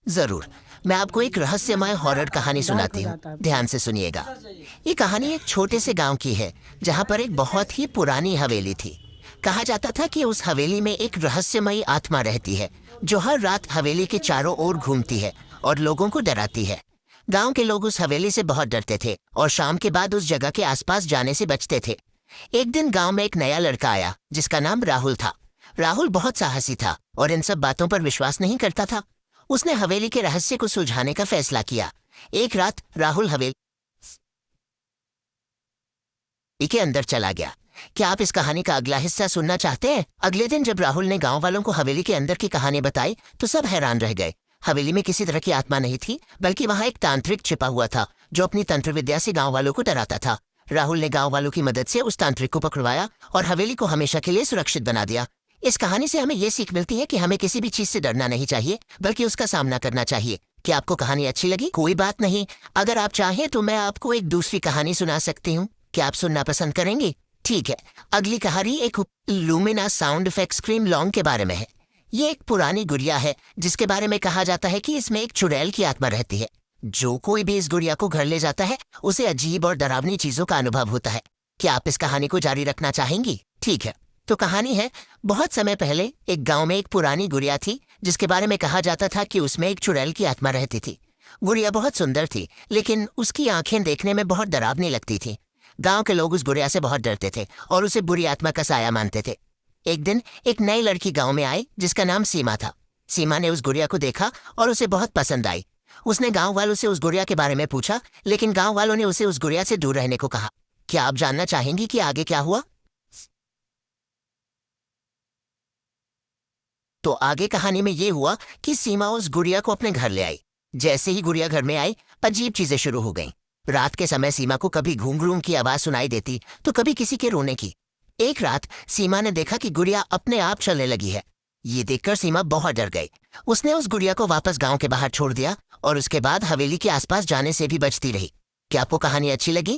जरूर। मैं आपको एक रहस्यमय हॉरर कहानी दाल सुनाती खा हूँ। जाता है। ध्यान से सुनिएगा। ये कहानी एक छोटे से गांव की है, जहाँ पर एक बहुत ही पुरानी हवेली थी। कहा जाता था कि उस हवेली में एक रहस्यमयी आत्मा रहती है, जो हर रात हवेली के चारों ओर घूमती है और लोगों को डराती है। गांव के लोग उस हवेली से बहुत डरते थे और शाम के बाद उस जगह के आसपास जाने से बचते थे। एक दिन गांव में एक नया लड़का आया, जिसका नाम राहुल था। राहुल बहुत साहसी था और इन सब बातों पर विश्वास नहीं करता था। उसने हवेली के रहस्य को सुलझाने का फैसला किया। एक रात राहुल हवेली के अंदर चला गया। क्या आप इस कहानी का अगला हिस्सा सुनना चाहते हैं? अगले दिन जब राहुल ने गांव वालों को हवेली के अंदर की कहानी बताई, तो सब हैरान रह गए। हवेली में किसी तरह की आत्मा नहीं थी, बल्कि वहां एक तांत्रिक छिपा हुआ था, जो अपनी तंत्र विद्या से गांव वालों को डराता था। राहुल ने गांव वालों की मदद से उस तांत्रिक को पकड़वाया और हवेली को हमेशा के लिए सुरक्षित बना दिया। इस कहानी से हमें ये सीख मिलती है कि हमें किसी भी चीज से डरना नहीं चाहिए, बल्कि उसका सामना करना चाहिए। क्या आपको कहानी अच्छी लगी? कोई बात नहीं, अगर आप चाहें तो मैं आपको एक दूसरी कहानी सुना सकती हूँ। क्या आप सुनना पसंद करेंगे? ठीक है। अगली कहानी एक लूमिना साउंड इफेक्ट स्क्रीम लॉन्ग के बारे में है। ये एक पुरानी गुड़िया है, जिसके बारे में कहा जाता है कि इसमें एक चुड़ैल की आत्मा रहती है। जो कोई भी इस गुड़िया को घर ले जाता है, उसे अजीब और डरावनी चीजों का अनुभव होता है। क्या आप इस कहानी को जारी रखना चाहेंगी? ठीक है। तो कहानी है, बहुत समय पहले एक गांव में एक पुरानी गुड़िया थी, जिसके बारे में कहा जाता था कि उसमें एक चुड़ैल की आत्मा रहती थी। गुड़िया बहुत सुंदर थी, लेकिन उसकी आंखें देखने में बहुत डरावनी लगती थी। गांव के लोग उस गुड़िया से बहुत डरते थे और उसे बुरी आत्मा का साया मानते थे। एक दिन एक नई लड़की गांव में आई, जिसका नाम सीमा था। सीमा ने उस गुड़िया को देखा और उसे बहुत पसंद आई। उसने गांव वालों से उस गुड़िया के बारे में पूछा, लेकिन गांव वालों ने उसे उस गुड़िया से दूर रहने को कहा। क्या आप जानना चाहेंगी कि आगे क्या हुआ? तो आगे कहानी में ये हुआ कि सीमा उस गुड़िया को अपने घर ले आई। जैसे ही गुड़िया घर में आई, अजीब चीजें शुरू हो गईं। रात के समय सीमा को कभी घूंघरूं की आवाज सुनाई देती, तो कभी किसी के रोने की। एक रात सीमा ने देखा कि गुड़िया अपने आप चलने लगी है। ये देखकर सीमा बहुत डर गई। उसने उस गुड़िया को वापस गांव के बाहर छोड़ दिया और उसके बाद हवेली के आसपास जाने से भी बचती रही। क्या आपको कहानी अच्छी लगी?